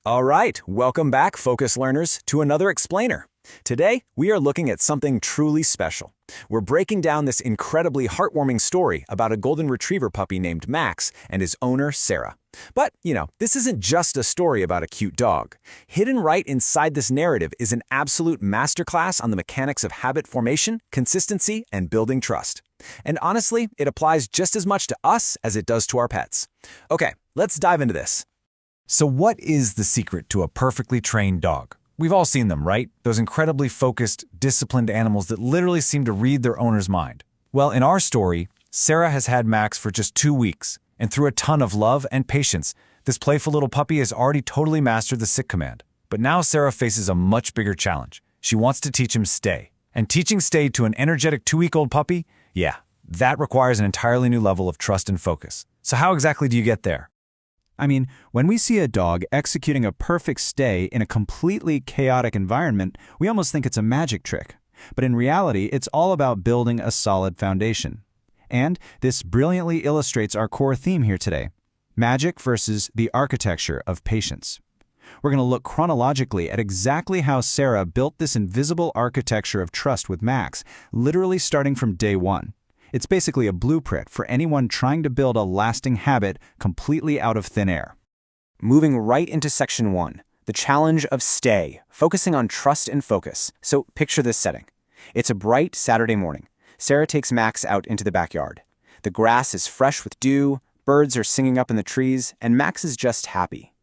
All right, welcome back, Focus Learners, to another explainer. Today, we are looking at something truly special. We're breaking down this incredibly heartwarming story about a golden retriever puppy named Max and his owner, Sarah. But, this isn't just a story about a cute dog. Hidden right inside this narrative is an absolute masterclass on the mechanics of habit formation, consistency, and building trust. And honestly, it applies just as much to us as it does to our pets. Okay, let's dive into this. So what is the secret to a perfectly trained dog? We've all seen them, right? Those incredibly focused, disciplined animals that literally seem to read their owner's mind. Well, in our story, Sarah has had Max for just 2 weeks, and through a ton of love and patience, this playful little puppy has already totally mastered the sit command. But now Sarah faces a much bigger challenge. She wants to teach him stay. And teaching stay to an energetic 2-week-old puppy? Yeah, that requires an entirely new level of trust and focus. So how exactly do you get there? I mean, when we see a dog executing a perfect stay in a completely chaotic environment, we almost think it's a magic trick. But in reality, it's all about building a solid foundation. And this brilliantly illustrates our core theme here today: magic versus the architecture of patience. We're going to look chronologically at exactly how Sarah built this invisible architecture of trust with Max, literally starting from day one. It's basically a blueprint for anyone trying to build a lasting habit completely out of thin air. Moving right into section 1, the challenge of stay, focusing on trust and focus. So picture this setting. It's a bright Saturday morning. Sarah takes Max out into the backyard. The grass is fresh with dew, birds are singing up in the trees, and Max is just happy,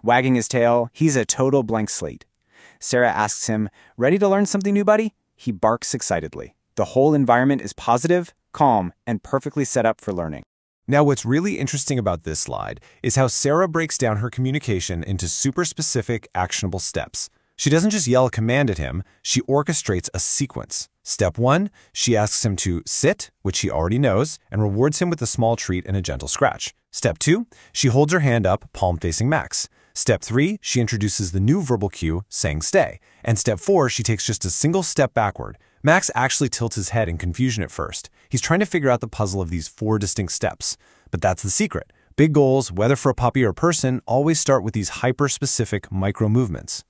wagging his tail. He's a total blank slate. Sarah asks him, "Ready to learn something new, buddy?" He barks excitedly. The whole environment is positive, calm, and perfectly set up for learning. Now, what's really interesting about this slide is how Sarah breaks down her communication into super specific, actionable steps. She doesn't just yell a command at him, she orchestrates a sequence. Step 1, she asks him to sit, which he already knows, and rewards him with a small treat and a gentle scratch. Step 2, she holds her hand up, palm facing Max. Step 3, she introduces the new verbal cue, saying stay. And step 4, she takes just a single step backward. Max actually tilts his head in confusion at first. He's trying to figure out the puzzle of these 4 distinct steps. But that's the secret. Big goals, whether for a puppy or a person, always start with these hyper-specific micro-movements.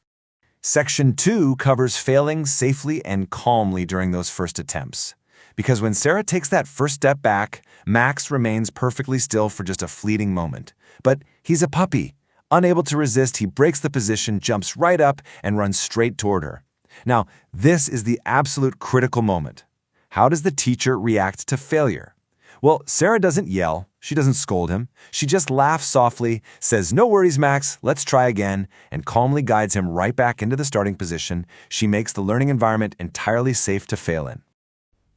Section 2 covers failing safely and calmly during those first attempts. Because when Sarah takes that first step back, Max remains perfectly still for just a fleeting moment. But he's a puppy. Unable to resist, he breaks the position, jumps right up, and runs straight toward her. Now, this is the absolute critical moment. How does the teacher react to failure? Well, Sarah doesn't yell. She doesn't scold him. She just laughs softly, says, "No worries, Max, let's try again," and calmly guides him right back into the starting position. She makes the learning environment entirely safe to fail in.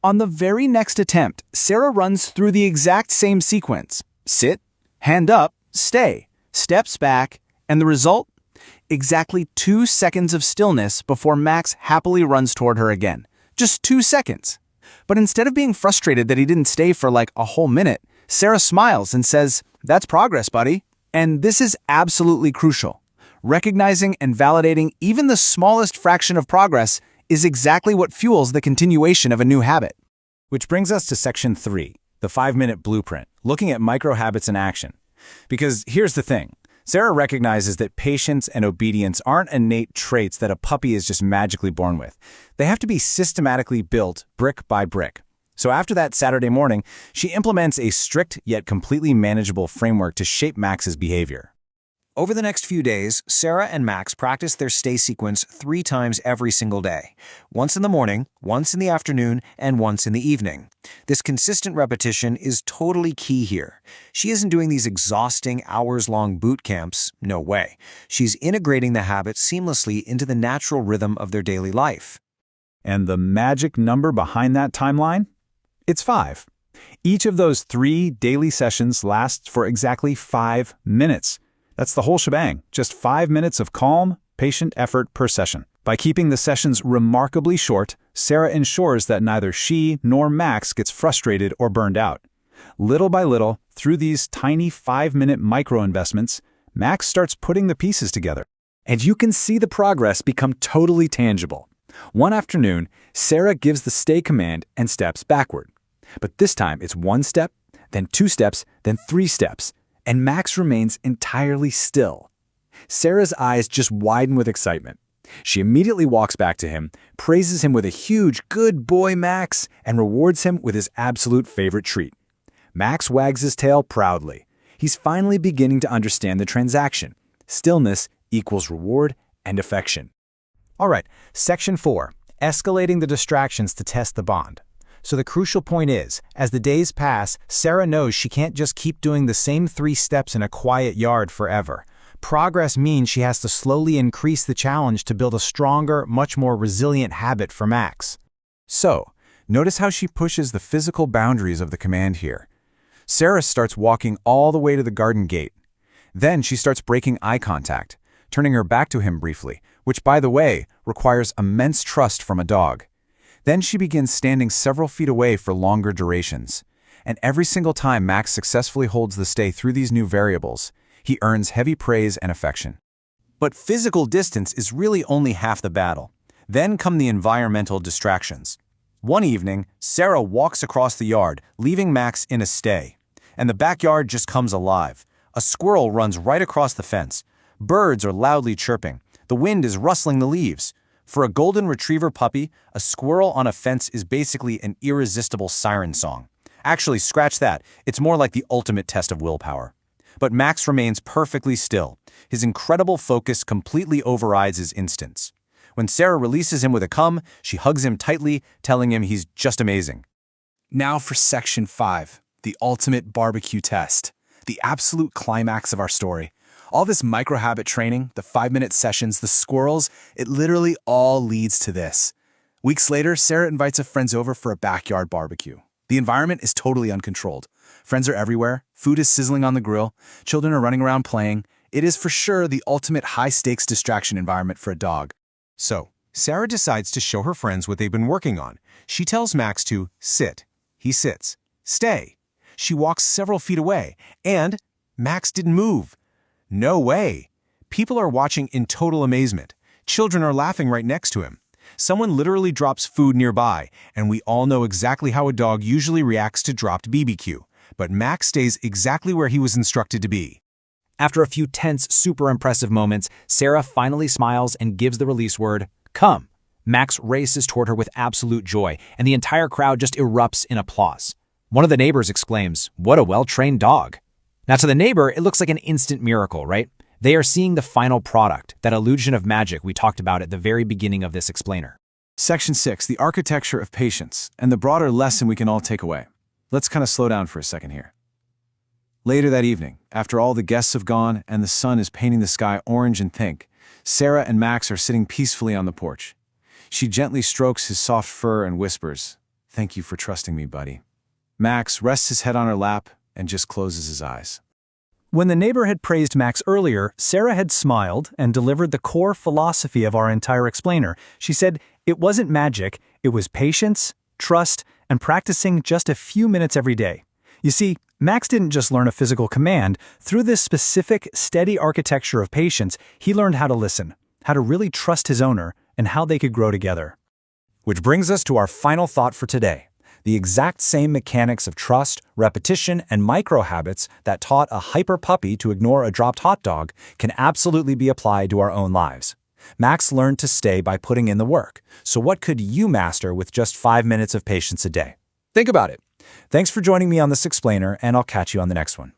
On the very next attempt, Sarah runs through the exact same sequence: sit, hand up, stay, steps back, and the result? Exactly 2 seconds of stillness before Max happily runs toward her again. Just 2 seconds. But instead of being frustrated that he didn't stay for like a whole minute, Sarah smiles and says, "That's progress, buddy." And this is absolutely crucial. Recognizing and validating even the smallest fraction of progress is exactly what fuels the continuation of a new habit. Which brings us to section 3, the 5-minute blueprint, looking at micro habits in action. Because here's the thing. Sarah recognizes that patience and obedience aren't innate traits that a puppy is just magically born with. They have to be systematically built brick by brick. So after that Saturday morning, she implements a strict yet completely manageable framework to shape Max's behavior. Over the next few days, Sarah and Max practice their stay sequence 3 times every single day. Once in the morning, once in the afternoon, and once in the evening. This consistent repetition is totally key here. She isn't doing these exhausting hours-long boot camps, no way. She's integrating the habit seamlessly into the natural rhythm of their daily life. And the magic number behind that timeline? It's 5. Each of those 3 daily sessions lasts for exactly 5 minutes. That's the whole shebang, just 5 minutes of calm, patient effort per session. By keeping the sessions remarkably short, Sarah ensures that neither she nor Max gets frustrated or burned out. Little by little, through these tiny 5-minute micro-investments, Max starts putting the pieces together. And you can see the progress become totally tangible. One afternoon, Sarah gives the stay command and steps backward. But this time it's 1 step, then 2 steps, then 3 steps, and Max remains entirely still. Sarah's eyes just widen with excitement. She immediately walks back to him, praises him with a huge "good boy, Max," and rewards him with his absolute favorite treat. Max wags his tail proudly. He's finally beginning to understand the transaction. Stillness equals reward and affection. All right, Section 4, escalating the distractions to test the bond. So the crucial point is, as the days pass, Sarah knows she can't just keep doing the same 3 steps in a quiet yard forever. Progress means she has to slowly increase the challenge to build a stronger, much more resilient habit for Max. So, notice how she pushes the physical boundaries of the command here. Sarah starts walking all the way to the garden gate. Then she starts breaking eye contact, turning her back to him briefly, which, by the way, requires immense trust from a dog. Then she begins standing several feet away for longer durations. And every single time Max successfully holds the stay through these new variables, he earns heavy praise and affection. But physical distance is really only half the battle. Then come the environmental distractions. One evening, Sarah walks across the yard, leaving Max in a stay. And the backyard just comes alive. A squirrel runs right across the fence. Birds are loudly chirping. The wind is rustling the leaves. For a golden retriever puppy, a squirrel on a fence is basically an irresistible siren song. Actually, scratch that. It's more like the ultimate test of willpower. But Max remains perfectly still. His incredible focus completely overrides his instincts. When Sarah releases him with a come, she hugs him tightly, telling him he's just amazing. Now for Section 5, the ultimate barbecue test, the absolute climax of our story. All this micro-habit training, the 5-minute sessions, the squirrels, it literally all leads to this. Weeks later, Sarah invites her friends over for a backyard barbecue. The environment is totally uncontrolled. Friends are everywhere, food is sizzling on the grill, children are running around playing. It is for sure the ultimate high-stakes distraction environment for a dog. So, Sarah decides to show her friends what they've been working on. She tells Max to sit. He sits. Stay. She walks several feet away, and Max didn't move. No way. People are watching in total amazement. Children are laughing right next to him. Someone literally drops food nearby, and we all know exactly how a dog usually reacts to dropped BBQ. But Max stays exactly where he was instructed to be. After a few tense, super impressive moments, Sarah finally smiles and gives the release word, "Come." Max races toward her with absolute joy, and the entire crowd just erupts in applause. One of the neighbors exclaims, "What a well-trained dog." Now to the neighbor, it looks like an instant miracle, right? They are seeing the final product, that illusion of magic we talked about at the very beginning of this explainer. Section 6, the architecture of patience, and the broader lesson we can all take away. Let's kind of slow down for a second here. Later that evening, after all the guests have gone and the sun is painting the sky orange and pink, Sarah and Max are sitting peacefully on the porch. She gently strokes his soft fur and whispers, "Thank you for trusting me, buddy." Max rests his head on her lap and just closes his eyes. When the neighbor had praised Max earlier, Sarah had smiled and delivered the core philosophy of our entire explainer. She said it wasn't magic, it was patience, trust, and practicing just a few minutes every day. You see, Max didn't just learn a physical command. Through this specific, steady architecture of patience, he learned how to listen, how to really trust his owner, and how they could grow together. Which brings us to our final thought for today. The exact same mechanics of trust, repetition, and micro-habits that taught a hyper puppy to ignore a dropped hot dog can absolutely be applied to our own lives. Max learned to stay by putting in the work. So what could you master with just 5 minutes of patience a day? Think about it. Thanks for joining me on this explainer, and I'll catch you on the next one.